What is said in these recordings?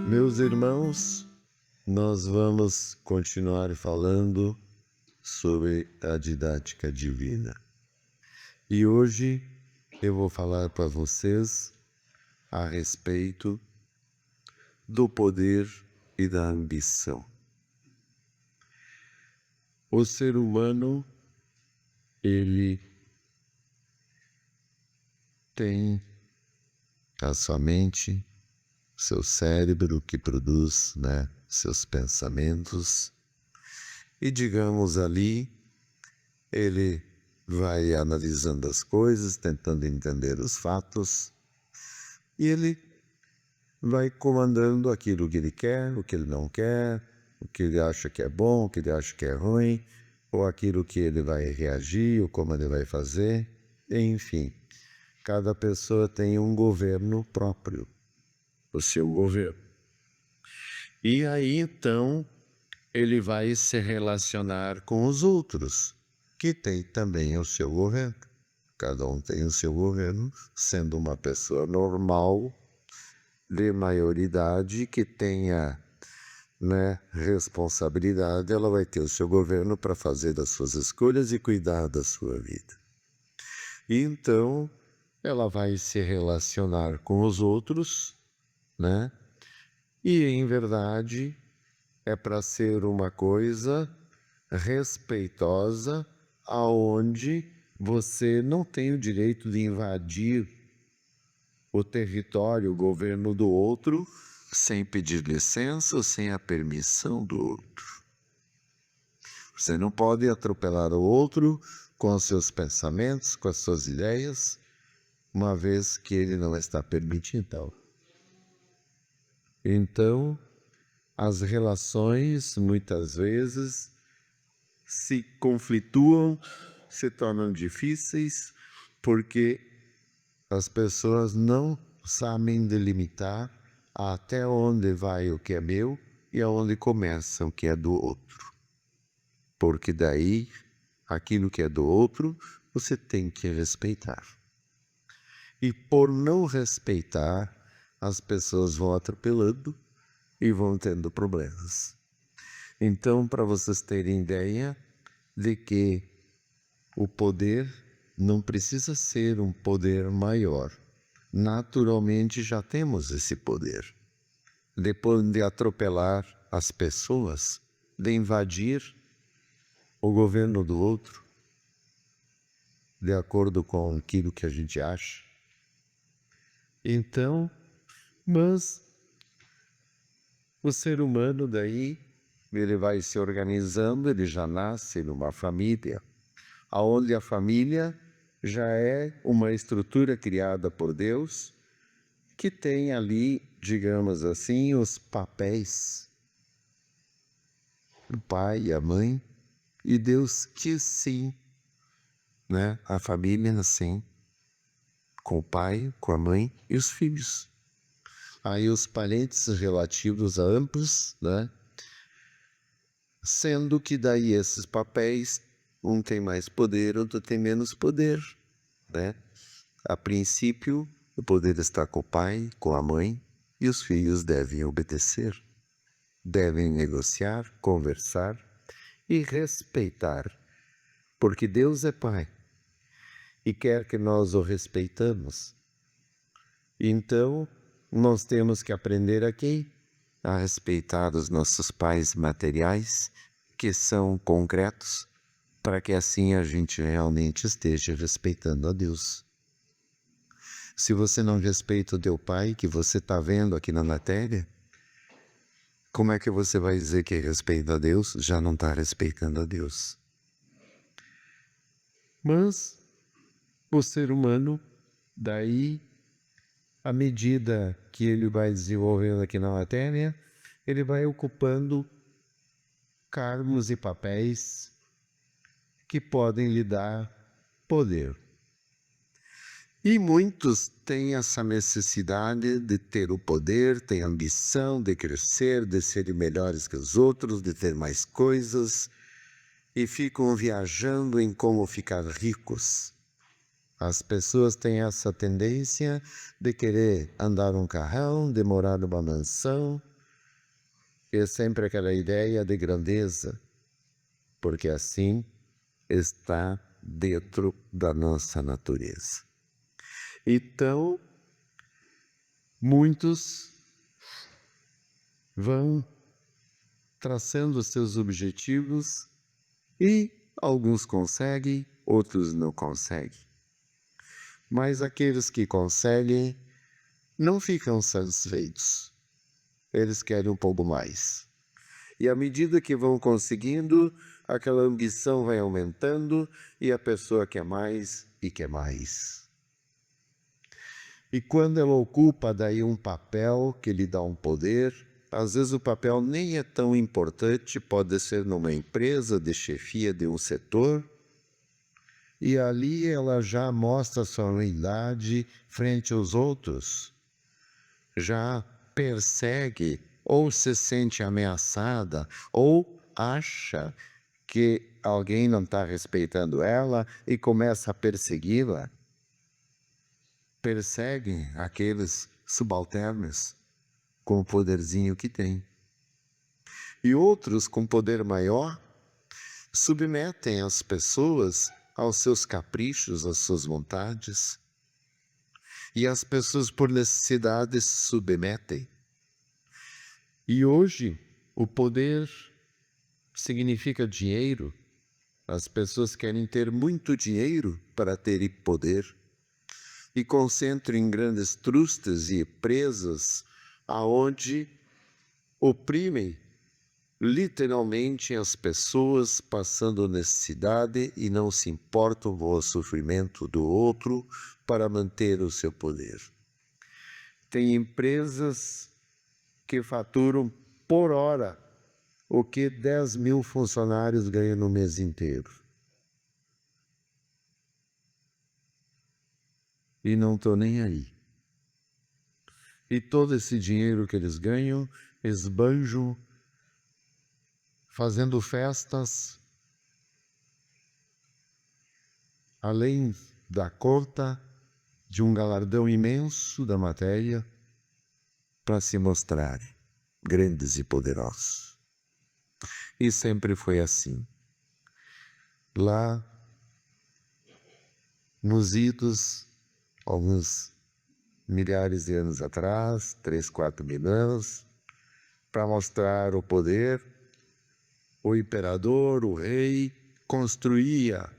Meus irmãos, nós vamos continuar falando sobre a didática divina. E hoje eu vou falar para vocês a respeito do poder e da ambição. O ser humano, ele tem a sua mente, seu cérebro que produz, seus pensamentos, e digamos ali, ele vai analisando as coisas, tentando entender os fatos, e ele vai comandando aquilo que ele quer, o que ele não quer, o que ele acha que é bom, o que ele acha que é ruim, ou aquilo que ele vai reagir, ou como ele vai fazer, enfim. Cada pessoa tem um governo próprio, o seu governo. E aí, então, ele vai se relacionar com os outros, que tem também o seu governo. Cada um tem o seu governo, sendo uma pessoa normal, de maioridade, que tenha responsabilidade, ela vai ter o seu governo para fazer das suas escolhas e cuidar da sua vida. E então, ela vai se relacionar com os outros, e em verdade é para ser uma coisa respeitosa, aonde você não tem o direito de invadir o território, o governo do outro, sem pedir licença ou sem a permissão do outro. Você não pode atropelar o outro com os seus pensamentos, com as suas ideias, uma vez que ele não está permitindo. Então, as relações, muitas vezes, se conflituam, se tornam difíceis, porque as pessoas não sabem delimitar até onde vai o que é meu e aonde começa o que é do outro. Porque daí, aquilo que é do outro, você tem que respeitar. E por não respeitar, as pessoas vão atropelando e vão tendo problemas. Então, para vocês terem ideia de que o poder não precisa ser um poder maior. Naturalmente já temos esse poder. Depois de atropelar as pessoas, de invadir o governo do outro, de acordo com aquilo que a gente acha. Então, mas o ser humano daí, ele vai se organizando, ele já nasce numa família, aonde a família já é uma estrutura criada por Deus, que tem ali, digamos assim, os papéis. O pai, a mãe, e Deus quis sim, a família assim, com o pai, com a mãe e os filhos. Aí os parentes relativos a ambos, sendo que daí esses papéis, um tem mais poder, outro tem menos poder, A princípio, o poder está com o pai, com a mãe, e os filhos devem obedecer, devem negociar, conversar e respeitar, porque Deus é pai e quer que nós o respeitamos. Então, nós temos que aprender aqui a respeitar os nossos pais materiais, que são concretos, para que assim a gente realmente esteja respeitando a Deus. Se você não respeita o teu pai, que você está vendo aqui na matéria, como é que você vai dizer que respeita a Deus? Já não está respeitando a Deus. Mas o ser humano, daí, à medida que ele vai desenvolvendo aqui na matéria, ele vai ocupando cargos e papéis que podem lhe dar poder. E muitos têm essa necessidade de ter o poder, têm ambição de crescer, de serem melhores que os outros, de ter mais coisas, e ficam viajando em como ficar ricos. As pessoas têm essa tendência de querer andar um carrão, de morar numa mansão, é sempre aquela ideia de grandeza, porque assim está dentro da nossa natureza. Então, muitos vão traçando seus objetivos e alguns conseguem, outros não conseguem. Mas aqueles que conseguem não ficam satisfeitos. Eles querem um pouco mais. E à medida que vão conseguindo, aquela ambição vai aumentando e a pessoa quer mais e quer mais. E quando ela ocupa daí um papel que lhe dá um poder, às vezes o papel nem é tão importante, pode ser numa empresa de chefia de um setor, e ali ela já mostra sua ruindade frente aos outros, já persegue ou se sente ameaçada ou acha que alguém não está respeitando ela e começa a persegui-la. Perseguem aqueles subalternos com o poderzinho que tem. E outros com poder maior submetem as pessoas aos seus caprichos, às suas vontades. E as pessoas por necessidade se submetem. E hoje o poder significa dinheiro. As pessoas querem ter muito dinheiro para terem poder. E concentram em grandes trustes e presas aonde oprimem literalmente as pessoas passando necessidade e não se importam com o sofrimento do outro para manter o seu poder. Tem empresas que faturam por hora o que 10.000 funcionários ganham no mês inteiro. E não estou nem aí. E todo esse dinheiro que eles ganham, esbanjam fazendo festas, além da conta de um galardão imenso da matéria, para se mostrarem grandes e poderosos. E sempre foi assim. Lá, nos idos, alguns milhares de anos atrás, 3, 4 mil anos, para mostrar o poder, o imperador, o rei, construía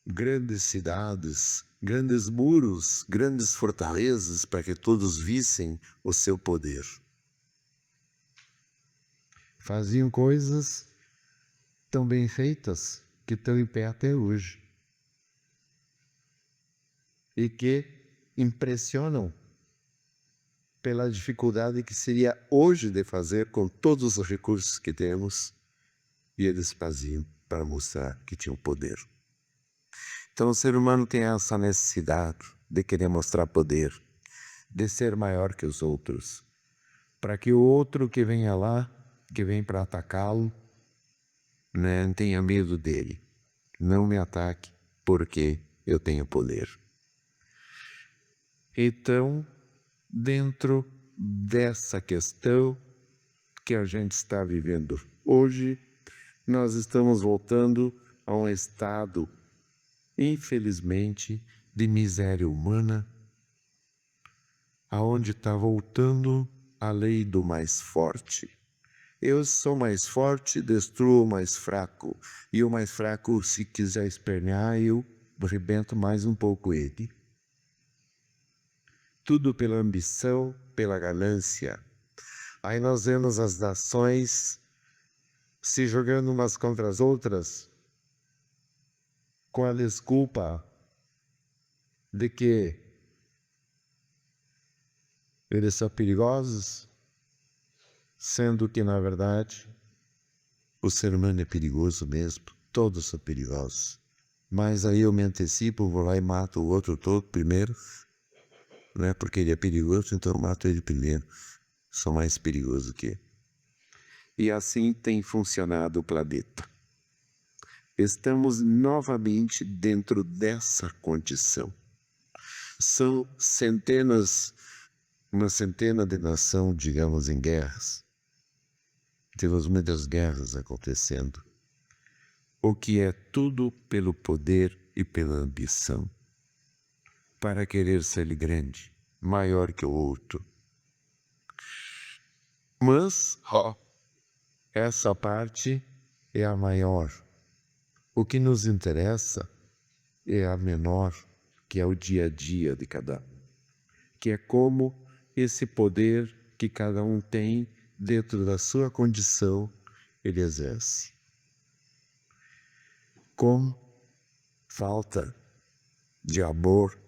grandes cidades, grandes muros, grandes fortalezas para que todos vissem o seu poder. Faziam coisas tão bem feitas que estão em pé até hoje e que impressionam pela dificuldade que seria hoje de fazer com todos os recursos que temos, e eles faziam para mostrar que tinham poder. Então o ser humano tem essa necessidade de querer mostrar poder, de ser maior que os outros, para que o outro que venha lá, que vem para atacá-lo, não tenha medo dele. Não me ataque, porque eu tenho poder. Então, dentro dessa questão que a gente está vivendo hoje, nós estamos voltando a um estado, infelizmente, de miséria humana, aonde está voltando a lei do mais forte. Eu sou mais forte, destruo o mais fraco, e o mais fraco, se quiser espernear, eu rebento mais um pouco ele. Tudo pela ambição, pela ganância. Aí nós vemos as nações se jogando umas contra as outras com a desculpa de que eles são perigosos, sendo que, na verdade, o ser humano é perigoso mesmo, todos são perigosos. Mas aí eu me antecipo, vou lá e mato o outro todo primeiro, né? Porque ele é perigoso, então eu mato ele primeiro. Sou mais perigoso que ele. E assim tem funcionado o planeta. Estamos novamente dentro dessa condição. São centenas, uma centena de nações, digamos, em guerras. temos muitas guerras acontecendo, o que é tudo pelo poder e pela ambição, para querer ser grande, maior que o outro. Mas, essa parte é a maior. O que nos interessa é a menor, que é o dia a dia de cada um, que é como esse poder que cada um tem dentro da sua condição, ele exerce. Com falta de amor,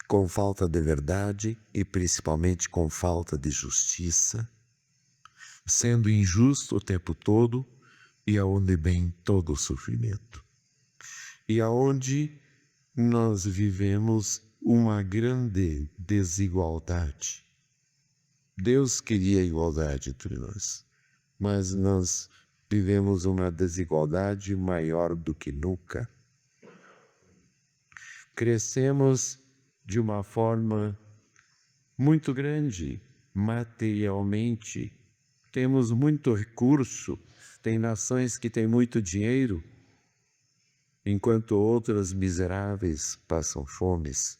com falta de verdade e principalmente com falta de justiça, sendo injusto o tempo todo e aonde vem todo o sofrimento. E aonde nós vivemos uma grande desigualdade. Deus queria igualdade entre nós, mas nós vivemos uma desigualdade maior do que nunca. Crescemos de uma forma muito grande, materialmente. Temos muito recurso, tem nações que têm muito dinheiro, enquanto outras miseráveis passam fomes.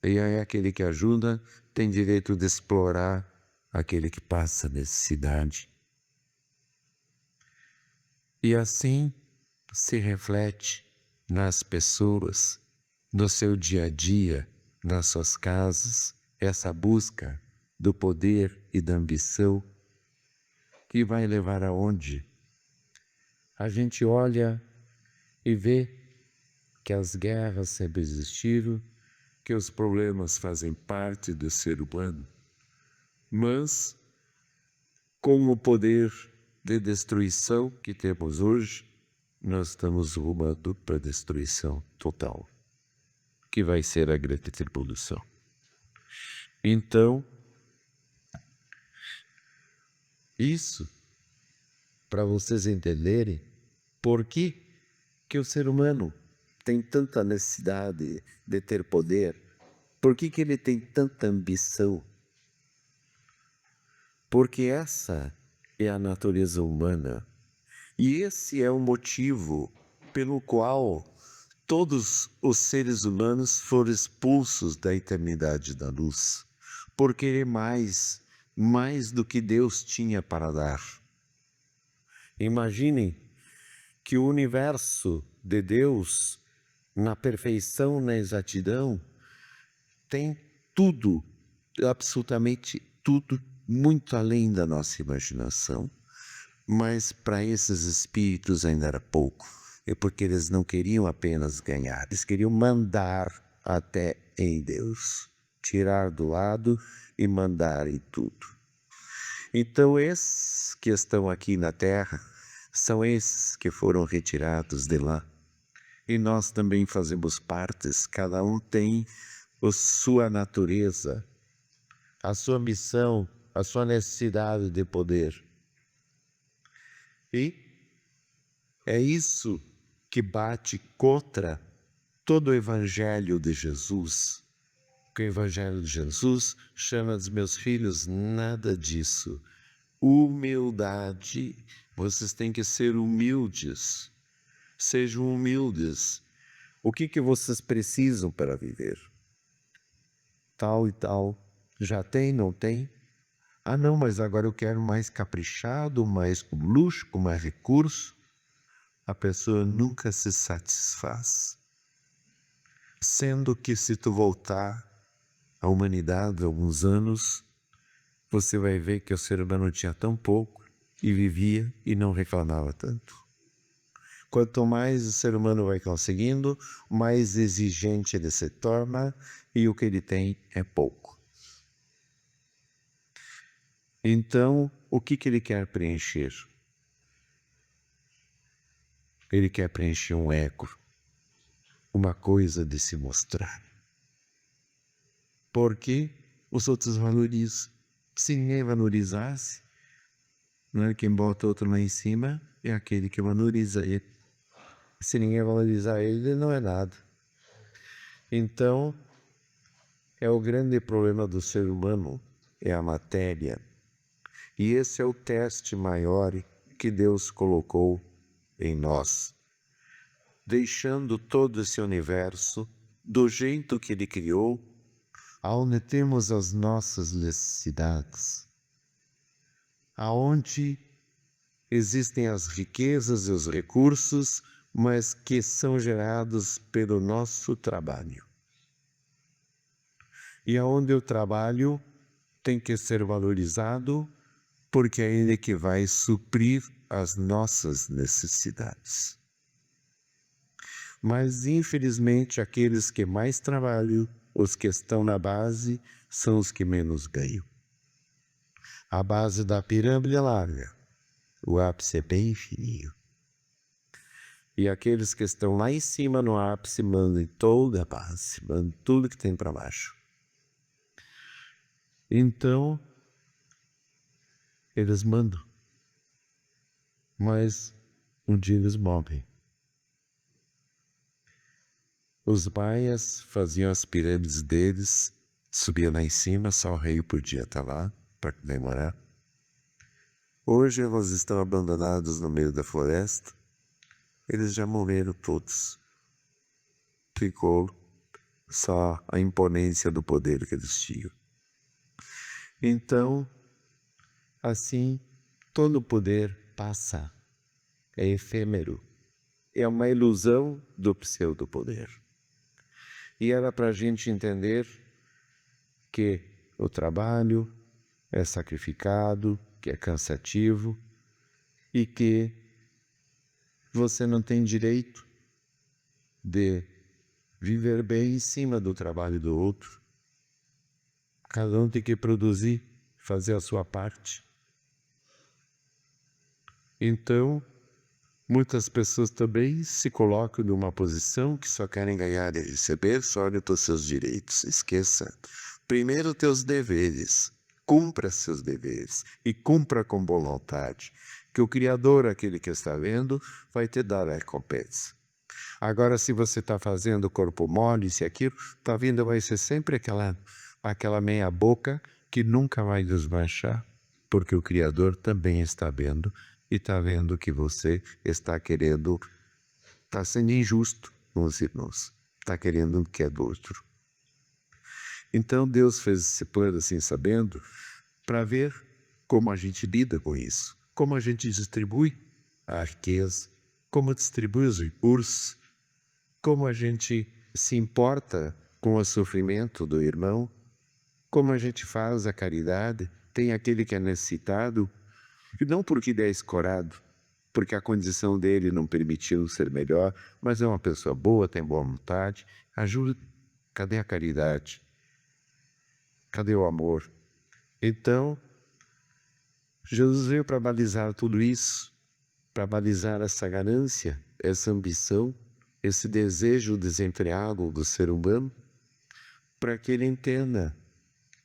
E aí aquele que ajuda tem direito de explorar aquele que passa necessidade. E assim se reflete nas pessoas, no seu dia a dia, nas suas casas, essa busca do poder e da ambição que vai levar aonde? A gente olha e vê que as guerras sempre existiram, que os problemas fazem parte do ser humano, mas com o poder de destruição que temos hoje, nós estamos rumando para a destruição total, que vai ser a grande tribulação. Então, isso, para vocês entenderem por que o ser humano tem tanta necessidade de ter poder, por que ele tem tanta ambição? Porque essa é a natureza humana. E esse é o motivo pelo qual todos os seres humanos foram expulsos da eternidade da luz, por querer mais do que Deus tinha para dar. Imaginem que o universo de Deus, na perfeição, na exatidão, tem tudo, absolutamente tudo, muito além da nossa imaginação. Mas para esses espíritos ainda era pouco. É porque eles não queriam apenas ganhar, eles queriam mandar até em Deus, tirar do lado e mandar em tudo. Então esses que estão aqui na Terra são esses que foram retirados de lá. E nós também fazemos partes, cada um tem a sua natureza, a sua missão, a sua necessidade de poder. E é isso que bate contra todo o Evangelho de Jesus. Que o Evangelho de Jesus chama dos meus filhos nada disso. Humildade. Vocês têm que ser humildes. Sejam humildes. O que vocês precisam para viver? Tal e tal. Já tem, não tem? Ah, não, mas agora eu quero mais caprichado, mais com luxo, com mais recurso. A pessoa nunca se satisfaz. Sendo que se tu voltar à humanidade alguns anos, você vai ver que o ser humano tinha tão pouco e vivia e não reclamava tanto. Quanto mais o ser humano vai conseguindo, mais exigente ele se torna e o que ele tem é pouco. Então, o que ele quer preencher? Ele quer preencher um ego, uma coisa de se mostrar. Porque os outros valorizam. Se ninguém valorizasse, não é? Quem bota outro lá em cima é aquele que valoriza ele. Se ninguém valorizar ele, não é nada. Então, é o grande problema do ser humano, é a matéria. E esse é o teste maior que Deus colocou em nós, deixando todo esse universo do jeito que Ele criou, aonde temos as nossas necessidades, aonde existem as riquezas e os recursos, mas que são gerados pelo nosso trabalho. E aonde o trabalho tem que ser valorizado, porque é ele que vai suprir as nossas necessidades. Mas, infelizmente, aqueles que mais trabalham, os que estão na base, são os que menos ganham. A base da pirâmide é larga, o ápice é bem fininho. E aqueles que estão lá em cima no ápice mandam em toda a base, mandam tudo que tem para baixo. Então, eles mandam, mas um dia eles morrem. Os maias faziam as pirâmides deles, subiam lá em cima, só o rei podia estar lá para comemorar. Hoje elas estão abandonadas no meio da floresta, eles já morreram todos. Ficou só a imponência do poder que eles tinham. Então, assim, todo poder passa, é efêmero, é uma ilusão do pseudo-poder. E era para a gente entender que o trabalho é sacrificado, que é cansativo e que você não tem direito de viver bem em cima do trabalho do outro. Cada um tem que produzir, fazer a sua parte. Então, muitas pessoas também se colocam numa posição que só querem ganhar e receber, só olham para os seus direitos. Esqueça. Primeiro teus deveres. Cumpra seus deveres e cumpra com boa vontade, que o Criador, aquele que está vendo, vai te dar a recompensa. Agora, se você está fazendo corpo mole, se aquilo, está vindo, vai ser sempre aquela meia boca que nunca vai desmanchar, porque o Criador também está vendo e está vendo que você está querendo, está sendo injusto com os irmãos, está querendo o que é do outro. Então Deus fez esse plano assim, sabendo, para ver como a gente lida com isso, como a gente distribui a riqueza, como distribui os recursos, como a gente se importa com o sofrimento do irmão, como a gente faz a caridade. Tem aquele que é necessitado, não porque ele é escorado, porque a condição dele não permitiu ser melhor, mas é uma pessoa boa, tem boa vontade, ajuda. Cadê a caridade? Cadê o amor? Então, Jesus veio para balizar tudo isso, para balizar essa ganância, essa ambição, esse desejo desenfreado do ser humano, para que ele entenda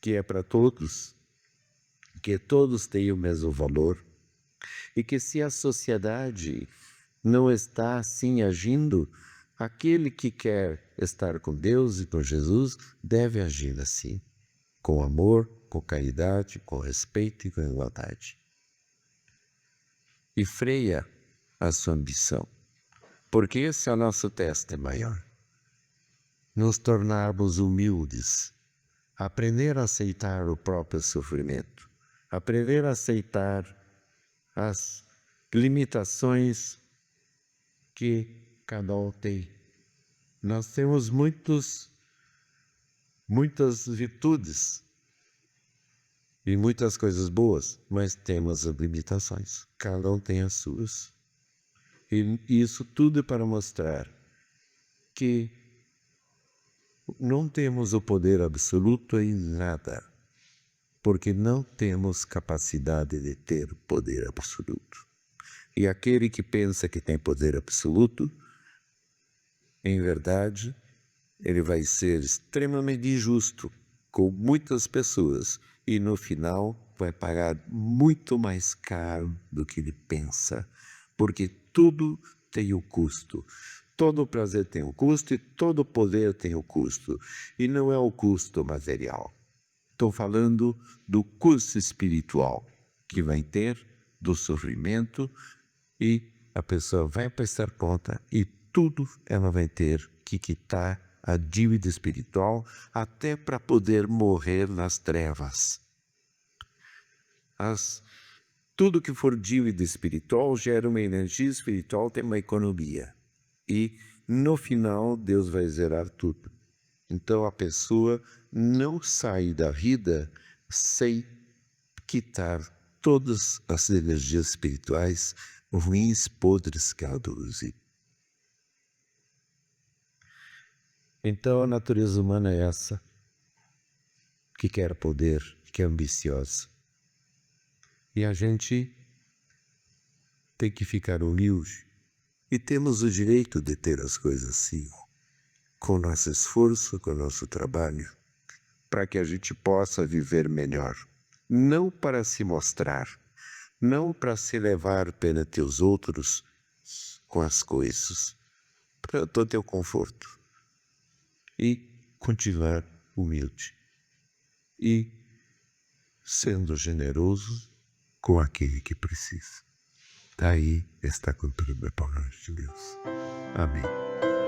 que é para todos, que todos têm o mesmo valor, e que se a sociedade não está assim agindo, aquele que quer estar com Deus e com Jesus deve agir assim, com amor, com caridade, com respeito e com igualdade. E freia a sua ambição, porque esse é o nosso teste maior. Nos tornarmos humildes, aprender a aceitar o próprio sofrimento, aprender a aceitar as limitações que cada um tem. Nós temos muitas virtudes e muitas coisas boas, mas temos as limitações. Cada um tem as suas. E isso tudo é para mostrar que não temos o poder absoluto em nada, porque não temos capacidade de ter poder absoluto. E aquele que pensa que tem poder absoluto, em verdade, ele vai ser extremamente injusto com muitas pessoas e no final vai pagar muito mais caro do que ele pensa, porque tudo tem o custo. Todo prazer tem um custo e todo poder tem um custo. E não é o custo material. Estou falando do custo espiritual. que vai ter do sofrimento e a pessoa vai prestar conta e tudo ela vai ter que quitar a dívida espiritual até para poder morrer nas trevas. Tudo que for dívida espiritual gera uma energia espiritual, tem uma economia. E no final Deus vai zerar tudo. Então a pessoa não sai da vida sem quitar todas as energias espirituais ruins, podres que ela produziu. Então a natureza humana é essa, que quer poder, que é ambiciosa. E a gente tem que ficar humilde. E temos o direito de ter as coisas assim, com nosso esforço, com o nosso trabalho, para que a gente possa viver melhor. Não para se mostrar, não para se levar perante os outros com as coisas, para todo teu conforto. E continuar humilde. E sendo generoso com aquele que precisa. Daí está cumprindo a palavra de Deus. Amém.